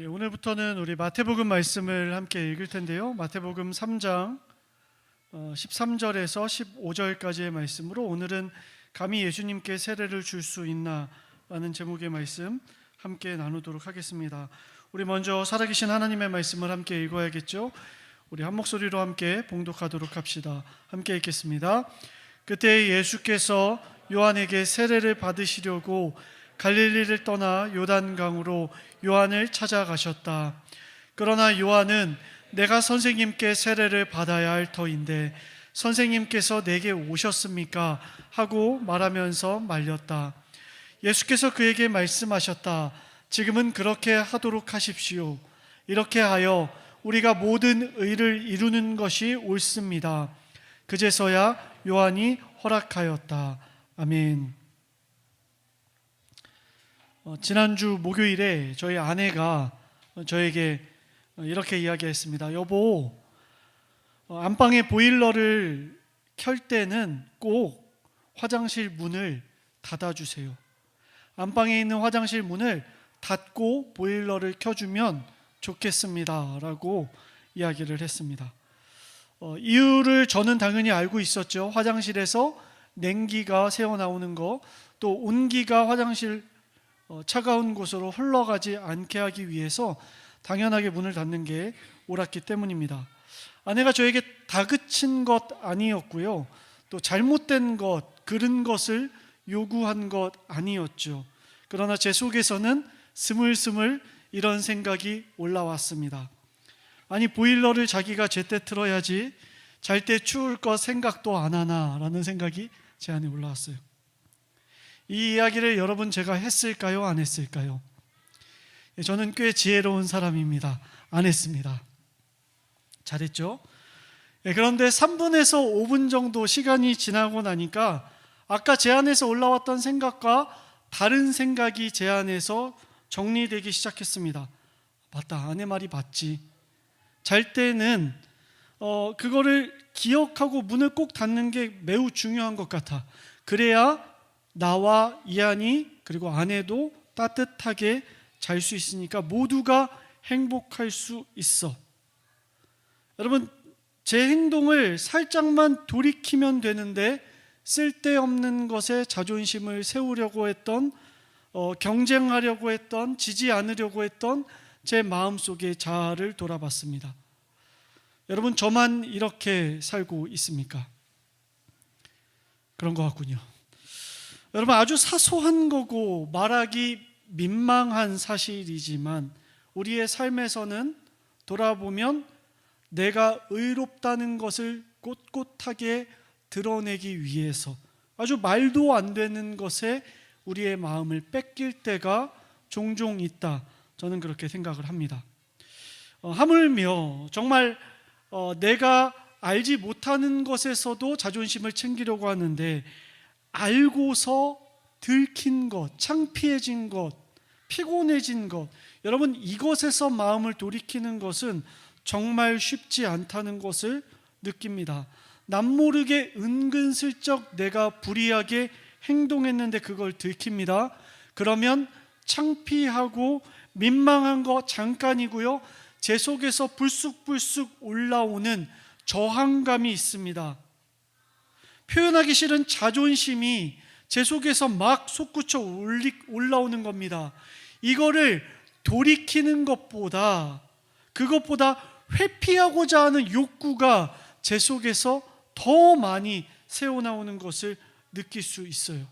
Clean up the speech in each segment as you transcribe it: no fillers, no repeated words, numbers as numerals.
오늘부터는 우리 마태복음 말씀을 함께 읽을 텐데요. 마태복음 3장 13절에서 15절까지의 말씀으로 오늘은 감히 예수님께 세례를 줄 수 있나? 라는 제목의 말씀 함께 나누도록 하겠습니다. 우리 먼저 살아계신 하나님의 말씀을 함께 읽어야겠죠. 우리 한 목소리로 함께 봉독하도록 합시다. 함께 읽겠습니다. 그때 예수께서 요한에게 세례를 받으시려고 갈릴리를 떠나 요단강으로 요한을 찾아가셨다. 그러나 요한은 내가 선생님께 세례를 받아야 할 터인데 선생님께서 내게 오셨습니까? 하고 말하면서 말렸다. 예수께서 그에게 말씀하셨다. 지금은 그렇게 하도록 하십시오. 이렇게 하여 우리가 모든 의를 이루는 것이 옳습니다. 그제서야 요한이 허락하였다. 아멘. 지난주 목요일에 저희 아내가 저에게 이렇게 이야기했습니다. 여보, 안방에 보일러를 켤 때는 꼭 화장실 문을 닫아주세요. 안방에 있는 화장실 문을 닫고 보일러를 켜주면 좋겠습니다. 라고 이야기를 했습니다. 이유를 저는 당연히 알고 있었죠. 화장실에서 냉기가 새어나오는 거, 또 온기가 화장실 차가운 곳으로 흘러가지 않게 하기 위해서 당연하게 문을 닫는 게 옳았기 때문입니다. 아내가 저에게 다그친 것 아니었고요. 또 잘못된 것, 그른 것을 요구한 것 아니었죠. 그러나 제 속에서는 스물스물 이런 생각이 올라왔습니다. 아니, 보일러를 자기가 제때 틀어야지 잘 때 추울 것 생각도 안 하나 라는 생각이 제 안에 올라왔어요. 이 이야기를 여러분 제가 했을까요? 안 했을까요? 저는 꽤 지혜로운 사람입니다. 안 했습니다. 잘했죠? 그런데 3분에서 5분 정도 시간이 지나고 나니까 아까 제 안에서 올라왔던 생각과 다른 생각이 제 안에서 정리되기 시작했습니다. 맞다, 아내 말이 맞지. 잘 때는 그거를 기억하고 문을 꼭 닫는 게 매우 중요한 것 같아. 그래야 나와 이한이 그리고 아내도 따뜻하게 잘 수 있으니까 모두가 행복할 수 있어. 여러분, 제 행동을 살짝만 돌이키면 되는데 쓸데없는 것에 자존심을 세우려고 했던, 경쟁하려고 했던, 지지 않으려고 했던 제 마음속의 자아를 돌아봤습니다. 여러분, 저만 이렇게 살고 있습니까? 그런 것 같군요. 여러분, 아주 사소한 거고 말하기 민망한 사실이지만 우리의 삶에서는 돌아보면 내가 의롭다는 것을 꼿꼿하게 드러내기 위해서 아주 말도 안 되는 것에 우리의 마음을 뺏길 때가 종종 있다. 저는 그렇게 생각을 합니다. 하물며 정말 내가 알지 못하는 것에서도 자존심을 챙기려고 하는데 알고서 들킨 것, 창피해진 것, 피곤해진 것, 여러분, 이것에서 마음을 돌이키는 것은 정말 쉽지 않다는 것을 느낍니다. 남모르게 은근슬쩍 내가 불의하게 행동했는데 그걸 들킵니다. 그러면 창피하고 민망한 거 잠깐이고요, 제 속에서 불쑥불쑥 올라오는 저항감이 있습니다. 표현하기 싫은 자존심이 제 속에서 막 솟구쳐 올라오는 겁니다. 이거를 돌이키는 것보다, 그것보다 회피하고자 하는 욕구가 제 속에서 더 많이 새어나오는 것을 느낄 수 있어요.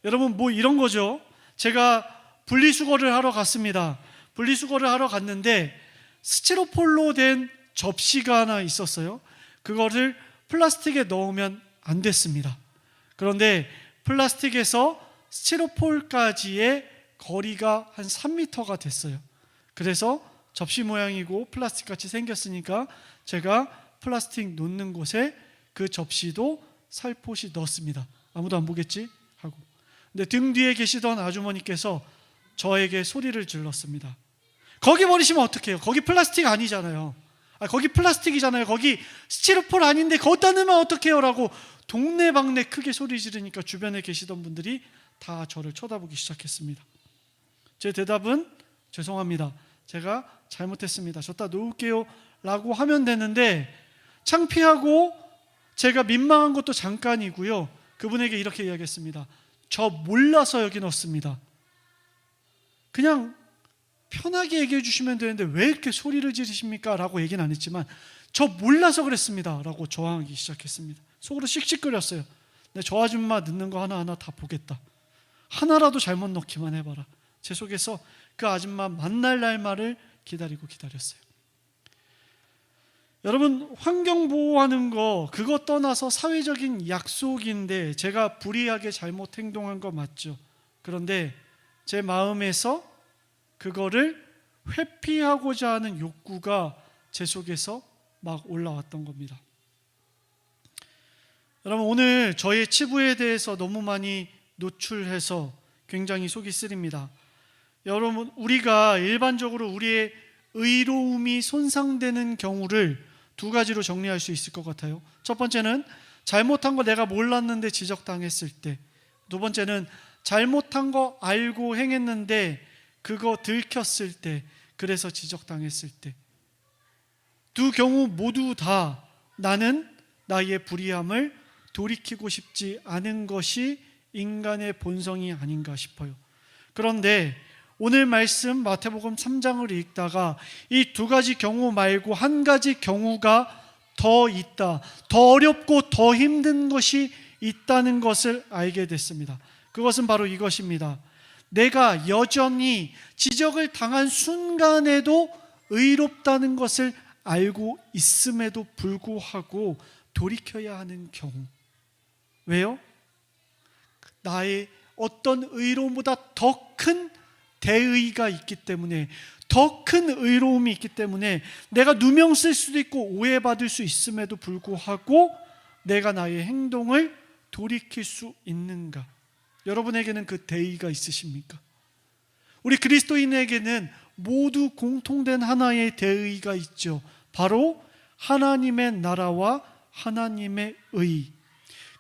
여러분, 뭐 이런 거죠. 제가 분리수거를 하러 갔습니다. 분리수거를 하러 갔는데 스티로폴로 된 접시가 하나 있었어요. 그거를 플라스틱에 넣으면 안 됐습니다. 그런데 플라스틱에서 스티로폴까지의 거리가 한 3m가 됐어요. 그래서 접시 모양이고 플라스틱 같이 생겼으니까 제가 플라스틱 놓는 곳에 그 접시도 살포시 넣었습니다. 아무도 안 보겠지? 하고. 근데 등 뒤에 계시던 아주머니께서 저에게 소리를 질렀습니다. 거기 버리시면 어떡해요? 거기 플라스틱 아니잖아요. 거기 플라스틱이잖아요. 거기 스티로폴 아닌데 거기다 넣으면 어떡해요? 라고 동네방네 크게 소리 지르니까 주변에 계시던 분들이 다 저를 쳐다보기 시작했습니다. 제 대답은 죄송합니다. 제가 잘못했습니다. 줬다 놓을게요 라고 하면 되는데, 창피하고 제가 민망한 것도 잠깐이고요. 그분에게 이렇게 이야기했습니다. 저 몰라서 여기 넣습니다. 그냥 편하게 얘기해 주시면 되는데 왜 이렇게 소리를 지르십니까? 라고 얘기는 안 했지만, 저 몰라서 그랬습니다 라고 저항하기 시작했습니다. 속으로 씩씩거렸어요. 저 아줌마 넣는 거 하나하나 다 보겠다. 하나라도 잘못 넣기만 해봐라. 제 속에서 그 아줌마 만날 날만을 기다렸어요. 여러분, 환경 보호하는 거, 그거 떠나서 사회적인 약속인데 제가 불의하게 잘못 행동한 거 맞죠. 그런데 제 마음에서 그거를 회피하고자 하는 욕구가 제 속에서 막 올라왔던 겁니다. 여러분, 오늘 저의 치부에 대해서 너무 많이 노출해서 굉장히 속이 쓰립니다. 여러분, 우리가 일반적으로 우리의 의로움이 손상되는 경우를 두 가지로 정리할 수 있을 것 같아요. 첫 번째는 잘못한 거 내가 몰랐는데 지적당했을 때, 두 번째는 잘못한 거 알고 행했는데 그거 들켰을 때, 그래서 지적당했을 때. 두 경우 모두 다 나는 나의 불의함을 돌이키고 싶지 않은 것이 인간의 본성이 아닌가 싶어요. 그런데 오늘 말씀 마태복음 3장을 읽다가 이 두 가지 경우 말고 한 가지 경우가 더 있다, 더 어렵고 더 힘든 것이 있다는 것을 알게 됐습니다. 그것은 바로 이것입니다. 내가 여전히 지적을 당한 순간에도 의롭다는 것을 알고 있음에도 불구하고 돌이켜야 하는 경우. 왜요? 나의 어떤 의로움보다 더 큰 대의가 있기 때문에, 더 큰 의로움이 있기 때문에 내가 누명 쓸 수도 있고 오해받을 수 있음에도 불구하고 내가 나의 행동을 돌이킬 수 있는가? 여러분에게는 그 대의가 있으십니까? 우리 그리스도인에게는 모두 공통된 하나의 대의가 있죠. 바로 하나님의 나라와 하나님의 의.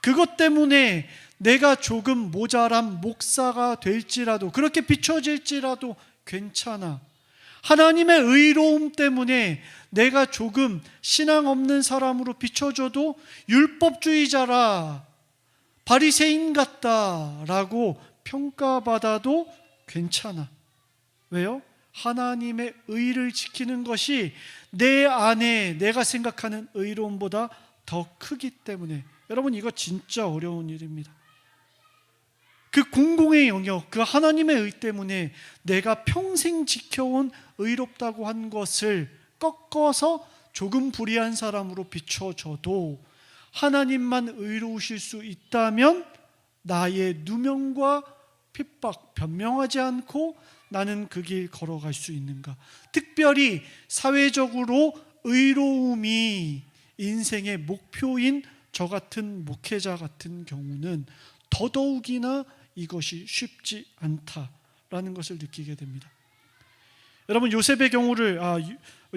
그것 때문에 내가 조금 모자란 목사가 될지라도, 그렇게 비춰질지라도 괜찮아. 하나님의 의로움 때문에 내가 조금 신앙 없는 사람으로 비춰져도 율법주의자라, 바리새인 같다라고 평가받아도 괜찮아. 왜요? 하나님의 의를 지키는 것이 내 안에 내가 생각하는 의로움보다 더 크기 때문에. 여러분, 이거 진짜 어려운 일입니다. 그 공공의 영역, 그 하나님의 의 때문에 내가 평생 지켜온 의롭다고 한 것을 꺾어서 조금 불의한 사람으로 비춰져도 하나님만 의로우실 수 있다면 나의 누명과 핍박 변명하지 않고 나는 그 길 걸어갈 수 있는가? 특별히 사회적으로 의로움이 인생의 목표인 저 같은 목회자 같은 경우는 더더욱이나 이것이 쉽지 않다라는 것을 느끼게 됩니다. 여러분, 요셉의 경우를,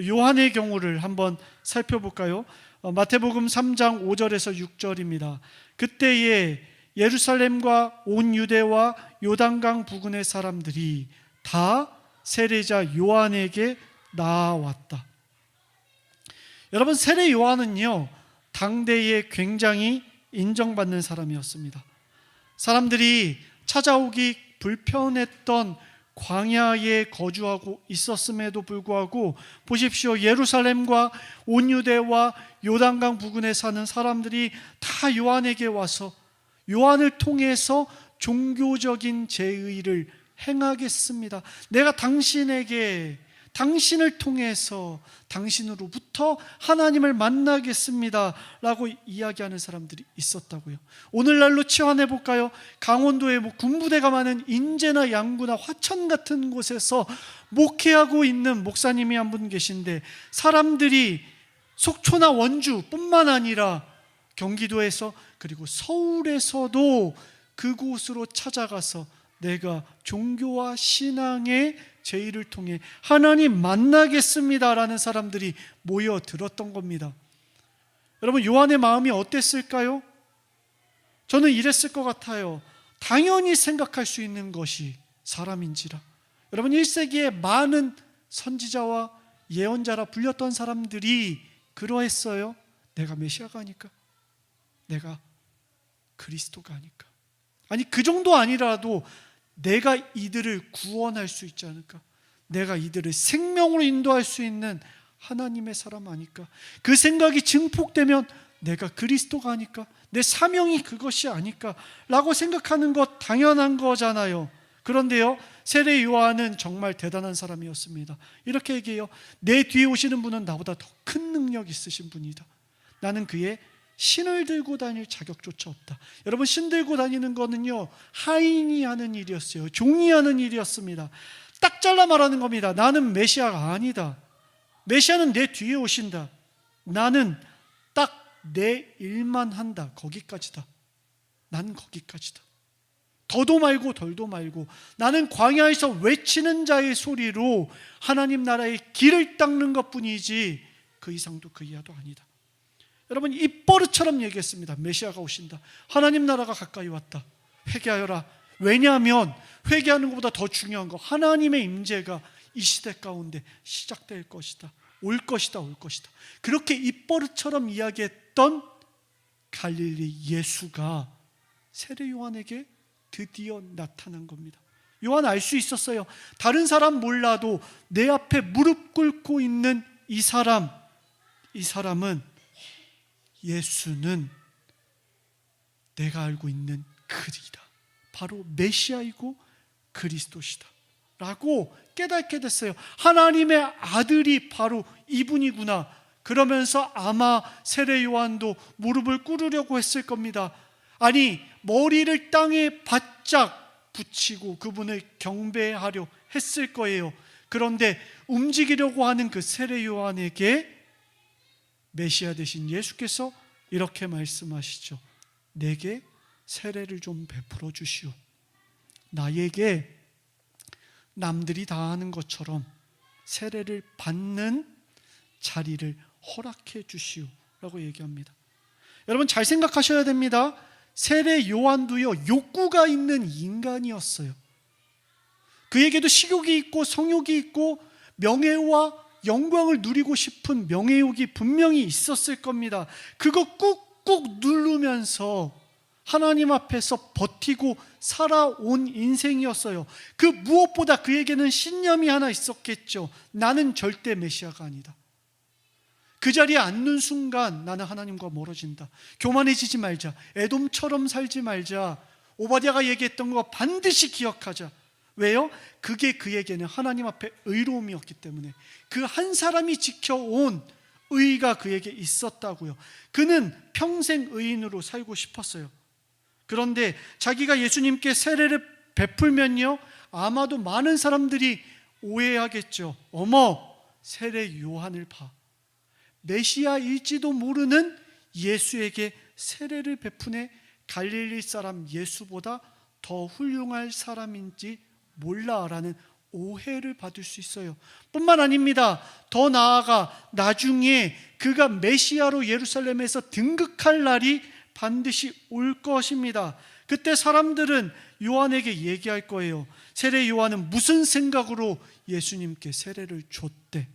요한의 경우를 한번 살펴볼까요? 마태복음 3장 5절에서 6절입니다. 그때에 예루살렘과 온 유대와 요단강 부근의 사람들이 다 세례자 요한에게 나아왔다. 여러분, 세례 요한은요, 당대에 굉장히 인정받는 사람이었습니다. 사람들이 찾아오기 불편했던 광야에 거주하고 있었음에도 불구하고 보십시오. 예루살렘과 온 유대와 요단강 부근에 사는 사람들이 다 요한에게 와서 요한을 통해서 종교적인 제의를 행하겠습니다. 내가 당신을 통해서 당신으로부터 하나님을 만나겠습니다 라고 이야기하는 사람들이 있었다고요. 오늘날로 치환해 볼까요? 강원도에 군부대가 많은 인제나 양구나 화천 같은 곳에서 목회하고 있는 목사님이 한 분 계신데, 사람들이 속초나 원주뿐만 아니라 경기도에서 그리고 서울에서도 그곳으로 찾아가서 내가 종교와 신앙의 제의를 통해 하나님 만나겠습니다라는 사람들이 모여들었던 겁니다. 여러분, 요한의 마음이 어땠을까요? 저는 이랬을 것 같아요. 당연히 생각할 수 있는 것이 사람인지라. 여러분 1세기에 많은 선지자와 예언자라 불렸던 사람들이 그러했어요. 내가 메시아가 아닐까? 내가 그리스도가 아닐까? 아니 그 정도 아니라도 내가 이들을 구원할 수 있지 않을까? 내가 이들을 생명으로 인도할 수 있는 하나님의 사람 아닐까? 그 생각이 증폭되면 내가 그리스도가 아닐까? 내 사명이 그것이 아닐까? 라고 생각하는 것 당연한 거잖아요. 그런데요, 세례 요한은 정말 대단한 사람이었습니다. 이렇게 얘기해요. 내 뒤에 오시는 분은 나보다 더 큰 능력 있으신 분이다. 나는 그의 신을 들고 다닐 자격조차 없다. 여러분, 신 들고 다니는 거는요, 하인이 하는 일이었어요. 종이 하는 일이었습니다. 딱 잘라 말하는 겁니다. 나는 메시아가 아니다. 메시아는 내 뒤에 오신다. 나는 딱 내 일만 한다. 거기까지다. 난 거기까지다. 더도 말고 덜도 말고 나는 광야에서 외치는 자의 소리로 하나님 나라의 길을 닦는 것뿐이지 그 이상도 그 이하도 아니다. 여러분, 입버릇처럼 얘기했습니다. 메시아가 오신다. 하나님 나라가 가까이 왔다. 회개하여라. 왜냐하면 회개하는 것보다 더 중요한 거, 하나님의 임재가 이 시대 가운데 시작될 것이다. 올 것이다. 올 것이다. 그렇게 입버릇처럼 이야기했던 갈릴리 예수가 세례 요한에게 드디어 나타난 겁니다. 요한 알 수 있었어요. 다른 사람 몰라도 내 앞에 무릎 꿇고 있는 이 사람은 예수는 내가 알고 있는 그리다. 바로 메시아이고 그리스도시다 라고 깨닫게 됐어요. 하나님의 아들이 바로 이분이구나. 그러면서 아마 세례 요한도 무릎을 꿇으려고 했을 겁니다. 아니, 머리를 땅에 바짝 붙이고 그분을 경배하려 했을 거예요. 그런데 움직이려고 하는 그 세례 요한에게 메시아 되신 예수께서 이렇게 말씀하시죠. 내게 세례를 좀 베풀어 주시오. 나에게 남들이 다 하는 것처럼 세례를 받는 자리를 허락해 주시오 라고 얘기합니다. 여러분, 잘 생각하셔야 됩니다. 세례 요한도요, 욕구가 있는 인간이었어요. 그에게도 식욕이 있고 성욕이 있고 명예와 영광을 누리고 싶은 명예욕이 분명히 있었을 겁니다. 그거 꾹꾹 누르면서 하나님 앞에서 버티고 살아온 인생이었어요. 그 무엇보다 그에게는 신념이 하나 있었겠죠. 나는 절대 메시아가 아니다. 그 자리에 앉는 순간 나는 하나님과 멀어진다. 교만해지지 말자. 에돔처럼 살지 말자. 오바댜가 얘기했던 거 반드시 기억하자. 왜요? 그게 그에게는 하나님 앞에 의로움이었기 때문에, 그 한 사람이 지켜온 의가 그에게 있었다고요. 그는 평생 의인으로 살고 싶었어요. 그런데 자기가 예수님께 세례를 베풀면요, 아마도 많은 사람들이 오해하겠죠. 어머, 세례 요한을 봐. 메시아일지도 모르는 예수에게 세례를 베푸네. 갈릴리 사람 예수보다 더 훌륭할 사람인지 몰라라는 오해를 받을 수 있어요. 뿐만 아닙니다. 더 나아가 나중에 그가 메시아로 예루살렘에서 등극할 날이 반드시 올 것입니다. 그때 사람들은 요한에게 얘기할 거예요. 세례 요한은 무슨 생각으로 예수님께 세례를 줬대?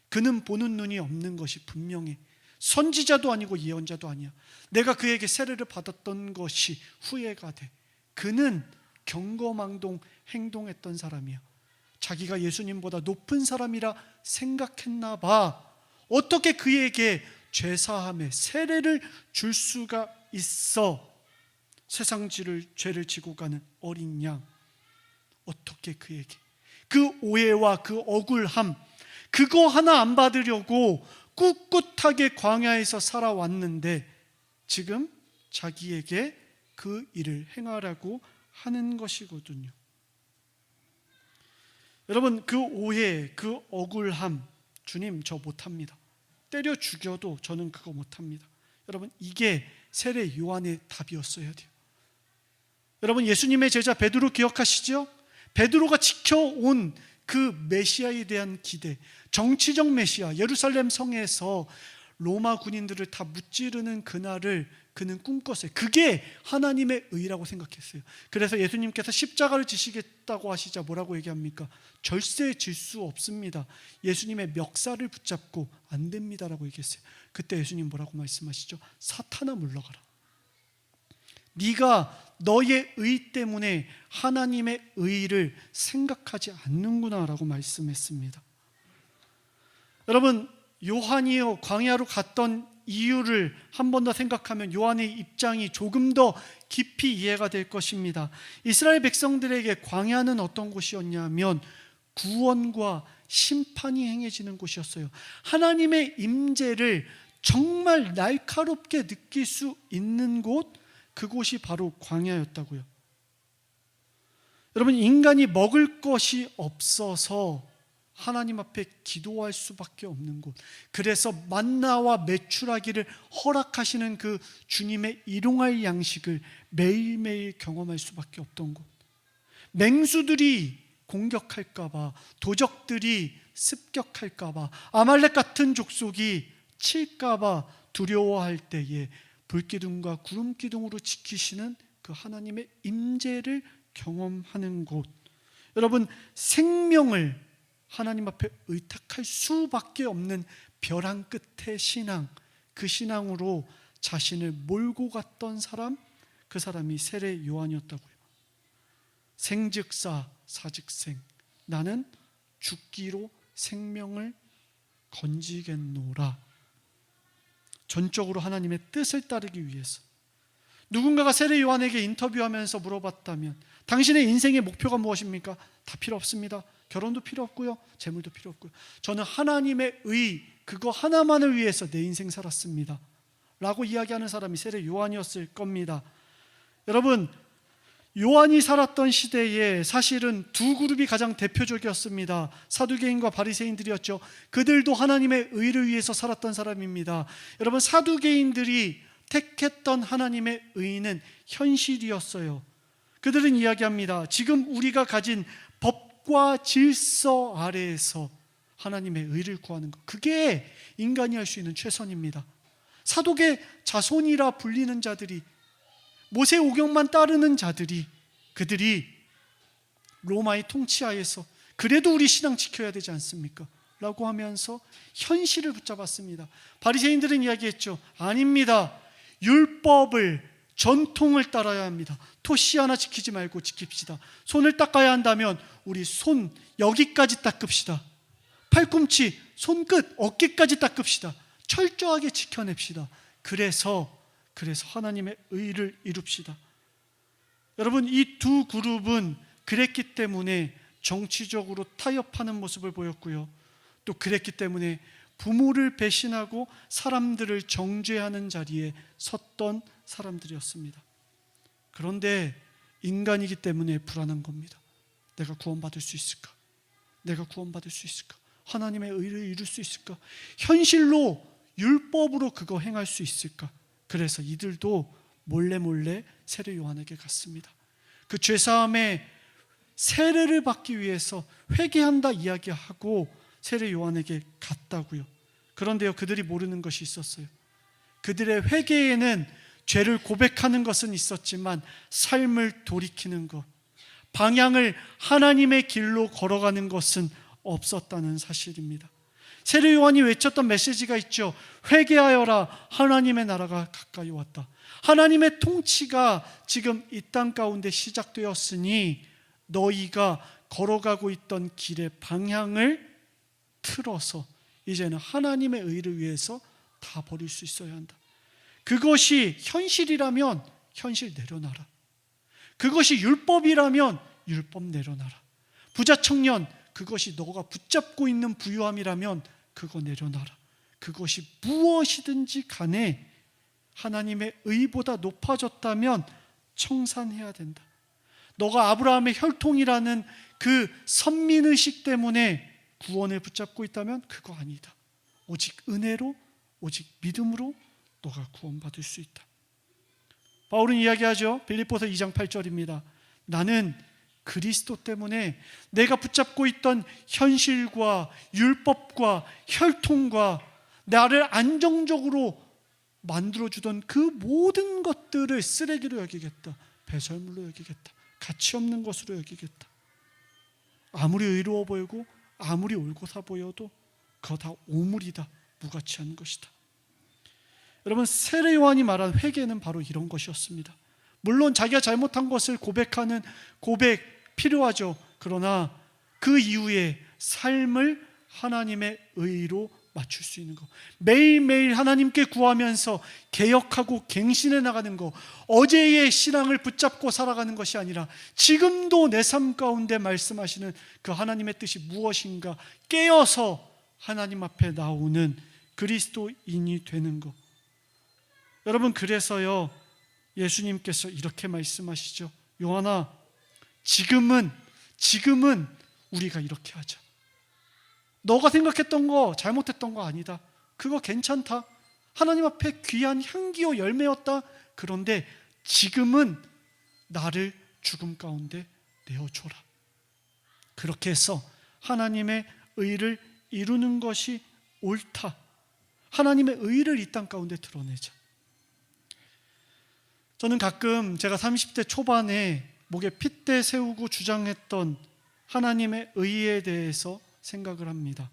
그는 보는 눈이 없는 것이 분명해. 선지자도 아니고 예언자도 아니야. 내가 그에게 세례를 받았던 것이 후회가 돼. 그는 경거망동 행동했던 사람이야. 자기가 예수님보다 높은 사람이라 생각했나 봐. 어떻게 그에게 죄사함에 세례를 줄 수가 있어? 세상 죄를 지고 가는 어린 양, 어떻게 그에게 그 오해와 그 억울함, 그거 하나 안 받으려고 꿋꿋하게 광야에서 살아왔는데 지금 자기에게 그 일을 행하라고 하는 것이거든요. 여러분, 그 오해, 그 억울함, 주님 저 못합니다. 때려 죽여도 저는 그거 못합니다. 여러분, 이게 세례 요한의 답이었어야 돼요. 여러분, 예수님의 제자 베드로 기억하시죠? 베드로가 지켜온 그 메시아에 대한 기대, 정치적 메시아, 예루살렘 성에서 로마 군인들을 다 무찌르는 그날을 그는 꿈꿨어요. 그게 하나님의 의라고 생각했어요. 그래서 예수님께서 십자가를 지시겠다고 하시자 뭐라고 얘기합니까? 절대 질 수 없습니다. 예수님의 멱살을 붙잡고 안 됩니다라고 얘기했어요. 그때 예수님 뭐라고 말씀하시죠? 사탄아 물러가라. 네가 너의 의 때문에 하나님의 의를 생각하지 않는구나 라고 말씀했습니다. 여러분, 요한이요 광야로 갔던 이유를 한 번 더 생각하면 요한의 입장이 조금 더 깊이 이해가 될 것입니다. 이스라엘 백성들에게 광야는 어떤 곳이었냐면 구원과 심판이 행해지는 곳이었어요. 하나님의 임재를 정말 날카롭게 느낄 수 있는 곳, 그곳이 바로 광야였다고요. 여러분, 인간이 먹을 것이 없어서 하나님 앞에 기도할 수밖에 없는 곳, 그래서 만나와 메추라기를 허락하시는 그 주님의 일용할 양식을 매일매일 경험할 수밖에 없던 곳, 맹수들이 공격할까봐, 도적들이 습격할까봐, 아말렉 같은 족속이 칠까봐 두려워할 때에 불기둥과 구름기둥으로 지키시는 그 하나님의 임재를 경험하는 곳, 여러분, 생명을 하나님 앞에 의탁할 수밖에 없는 벼랑 끝의 신앙, 그 신앙으로 자신을 몰고 갔던 사람, 그 사람이 세례 요한이었다고요. 생즉사 사즉생, 나는 죽기로 생명을 건지겠노라. 전적으로 하나님의 뜻을 따르기 위해서. 누군가가 세례 요한에게 인터뷰하면서 물어봤다면 당신의 인생의 목표가 무엇입니까? 다 필요 없습니다. 결혼도 필요 없고요, 재물도 필요 없고요. 저는 하나님의 의, 그거 하나만을 위해서 내 인생 살았습니다 라고 이야기하는 사람이 세례 요한이었을 겁니다. 여러분, 요한이 살았던 시대에 사실은 두 그룹이 가장 대표적이었습니다. 사두개인과 바리새인들이었죠. 그들도 하나님의 의를 위해서 살았던 사람입니다. 여러분, 사두개인들이 택했던 하나님의 의는 현실이었어요. 그들은 이야기합니다. 지금 우리가 가진 법과 질서 아래에서 하나님의 의를 구하는 것, 그게 인간이 할 수 있는 최선입니다. 사독의 자손이라 불리는 자들이, 모세 오경만 따르는 자들이, 그들이 로마의 통치하에서 그래도 우리 신앙 지켜야 되지 않습니까? 라고 하면서 현실을 붙잡았습니다. 바리새인들은 이야기했죠. 아닙니다. 율법을, 전통을 따라야 합니다. 토시 하나 지키지 말고 지킵시다. 손을 닦아야 한다면 우리 손 여기까지 닦읍시다. 팔꿈치, 손끝, 어깨까지 닦읍시다. 철저하게 지켜냅시다. 그래서 하나님의 의를 이룹시다. 여러분, 이 두 그룹은 그랬기 때문에 정치적으로 타협하는 모습을 보였고요, 또 그랬기 때문에 부모를 배신하고 사람들을 정죄하는 자리에 섰던 사람들이었습니다. 그런데 인간이기 때문에 불안한 겁니다. 내가 구원받을 수 있을까? 내가 구원받을 수 있을까? 하나님의 의를 이룰 수 있을까? 현실로, 율법으로 그거 행할 수 있을까? 그래서 이들도 몰래 세례 요한에게 갔습니다. 그 죄사함의 세례를 받기 위해서 회개한다 이야기하고 세례 요한에게 갔다고요. 그런데요, 그들이 모르는 것이 있었어요. 그들의 회개에는 죄를 고백하는 것은 있었지만 삶을 돌이키는 것, 방향을 하나님의 길로 걸어가는 것은 없었다는 사실입니다. 세례 요한이 외쳤던 메시지가 있죠. 회개하여라, 하나님의 나라가 가까이 왔다. 하나님의 통치가 지금 이 땅 가운데 시작되었으니 너희가 걸어가고 있던 길의 방향을 틀어서 이제는 하나님의 의를 위해서 다 버릴 수 있어야 한다. 그것이 현실이라면 현실 내려놔라. 그것이 율법이라면 율법 내려놔라. 부자 청년, 그것이 너가 붙잡고 있는 부유함이라면 그거 내려놔라. 그것이 무엇이든지 간에 하나님의 의보다 높아졌다면 청산해야 된다. 너가 아브라함의 혈통이라는 그 선민의식 때문에 구원을 붙잡고 있다면 그거 아니다. 오직 은혜로, 오직 믿음으로 너가 구원받을 수 있다. 바울은 이야기하죠. 빌립보서 2장 8절입니다. 나는 그리스도 때문에 내가 붙잡고 있던 현실과 율법과 혈통과 나를 안정적으로 만들어주던 그 모든 것들을 쓰레기로 여기겠다, 배설물로 여기겠다, 가치 없는 것으로 여기겠다. 아무리 의로워 보이고 아무리 올곧아 보여도 그거 다 오물이다, 무가치한 것이다. 여러분, 세례 요한이 말한 회개는 바로 이런 것이었습니다. 물론 자기가 잘못한 것을 고백하는 고백 필요하죠. 그러나 그 이후에 삶을 하나님의 의로 맞출 수 있는 것, 매일매일 하나님께 구하면서 개혁하고 갱신해 나가는 것, 어제의 신앙을 붙잡고 살아가는 것이 아니라 지금도 내 삶 가운데 말씀하시는 그 하나님의 뜻이 무엇인가 깨어서 하나님 앞에 나오는 그리스도인이 되는 것. 여러분, 그래서요 예수님께서 이렇게 말씀하시죠. 요한아, 지금은 우리가 이렇게 하자. 너가 생각했던 거 잘못했던 거 아니다. 그거 괜찮다. 하나님 앞에 귀한 향기요 열매였다. 그런데 지금은 나를 죽음 가운데 내어줘라. 그렇게 해서 하나님의 의를 이루는 것이 옳다. 하나님의 의를 이 땅 가운데 드러내자. 저는 가끔 제가 30대 초반에 목에 핏대 세우고 주장했던 하나님의 의에 대해서 생각을 합니다.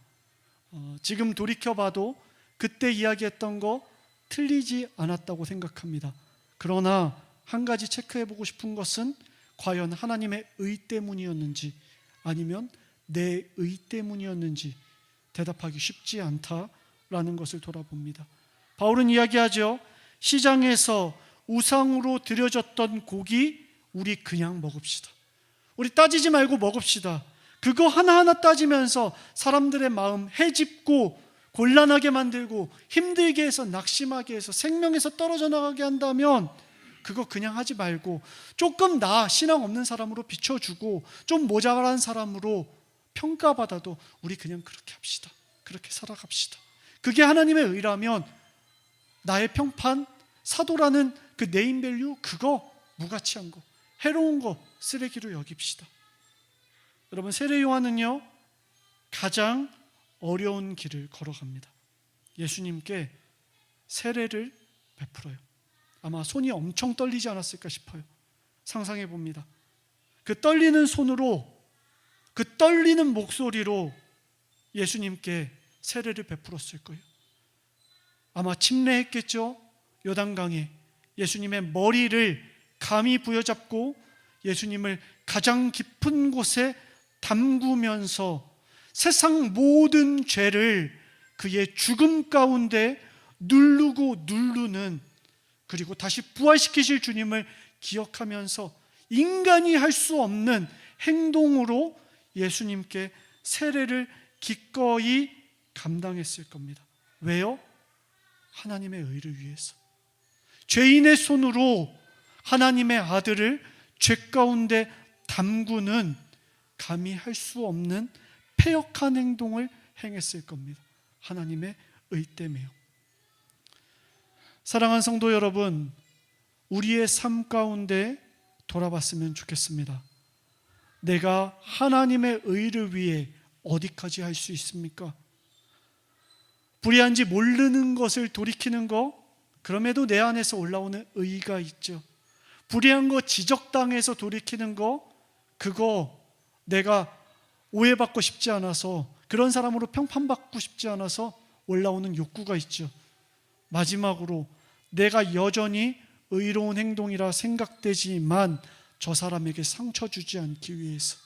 지금 돌이켜봐도 그때 이야기했던 거 틀리지 않았다고 생각합니다. 그러나 한 가지 체크해보고 싶은 것은 과연 하나님의 의 때문이었는지 아니면 내 의 때문이었는지 대답하기 쉽지 않다라는 것을 돌아봅니다. 바울은 이야기하죠. 시장에서 우상으로 드려졌던 고기 우리 그냥 먹읍시다. 우리 따지지 말고 먹읍시다. 그거 하나하나 따지면서 사람들의 마음 해집고 곤란하게 만들고 힘들게 해서 낙심하게 해서 생명에서 떨어져 나가게 한다면 그거 그냥 하지 말고 조금 신앙 없는 사람으로 비춰주고 좀 모자란 사람으로 평가받아도 우리 그냥 그렇게 합시다. 그렇게 살아갑시다. 그게 하나님의 의라면 나의 평판, 사도라는 그 네임밸류, 그거 무가치한 거, 해로운 거 쓰레기로 여깁시다. 여러분, 세례 요한은요 가장 어려운 길을 걸어갑니다. 예수님께 세례를 베풀어요. 아마 손이 엄청 떨리지 않았을까 싶어요. 상상해 봅니다. 그 떨리는 손으로, 그 떨리는 목소리로 예수님께 세례를 베풀었을 거예요. 아마 침례했겠죠. 요단강에 예수님의 머리를 감히 부여잡고 예수님을 가장 깊은 곳에 담그면서 세상 모든 죄를 그의 죽음 가운데 누르고 누르는, 그리고 다시 부활시키실 주님을 기억하면서 인간이 할 수 없는 행동으로 예수님께 세례를 기꺼이 감당했을 겁니다. 왜요? 하나님의 의를 위해서. 죄인의 손으로 하나님의 아들을 죄 가운데 담그는 감히 할 수 없는 패역한 행동을 행했을 겁니다. 하나님의 의 때문에요. 사랑하는 성도 여러분, 우리의 삶 가운데 돌아봤으면 좋겠습니다. 내가 하나님의 의를 위해 어디까지 할 수 있습니까? 불의한지 모르는 것을 돌이키는 거, 그럼에도 내 안에서 올라오는 의가 있죠. 불의한 거 지적당해서 돌이키는 거, 그거 내가 오해받고 싶지 않아서, 그런 사람으로 평판받고 싶지 않아서 올라오는 욕구가 있죠. 마지막으로 내가 여전히 의로운 행동이라 생각되지만 저 사람에게 상처 주지 않기 위해서,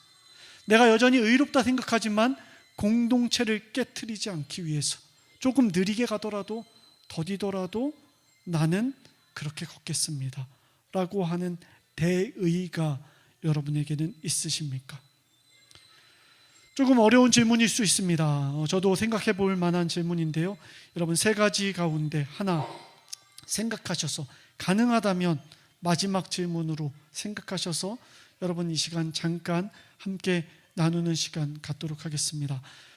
내가 여전히 의롭다 생각하지만 공동체를 깨트리지 않기 위해서 조금 느리게 가더라도 더디더라도 나는 그렇게 걷겠습니다 라고 하는 대의가 여러분에게는 있으십니까? 조금 어려운 질문일 수 있습니다. 저도 생각해 볼 만한 질문인데요. 여러분, 세 가지 가운데 하나 생각하셔서, 가능하다면 마지막 질문으로 생각하셔서 여러분 이 시간 잠깐 함께 나누는 시간 갖도록 하겠습니다.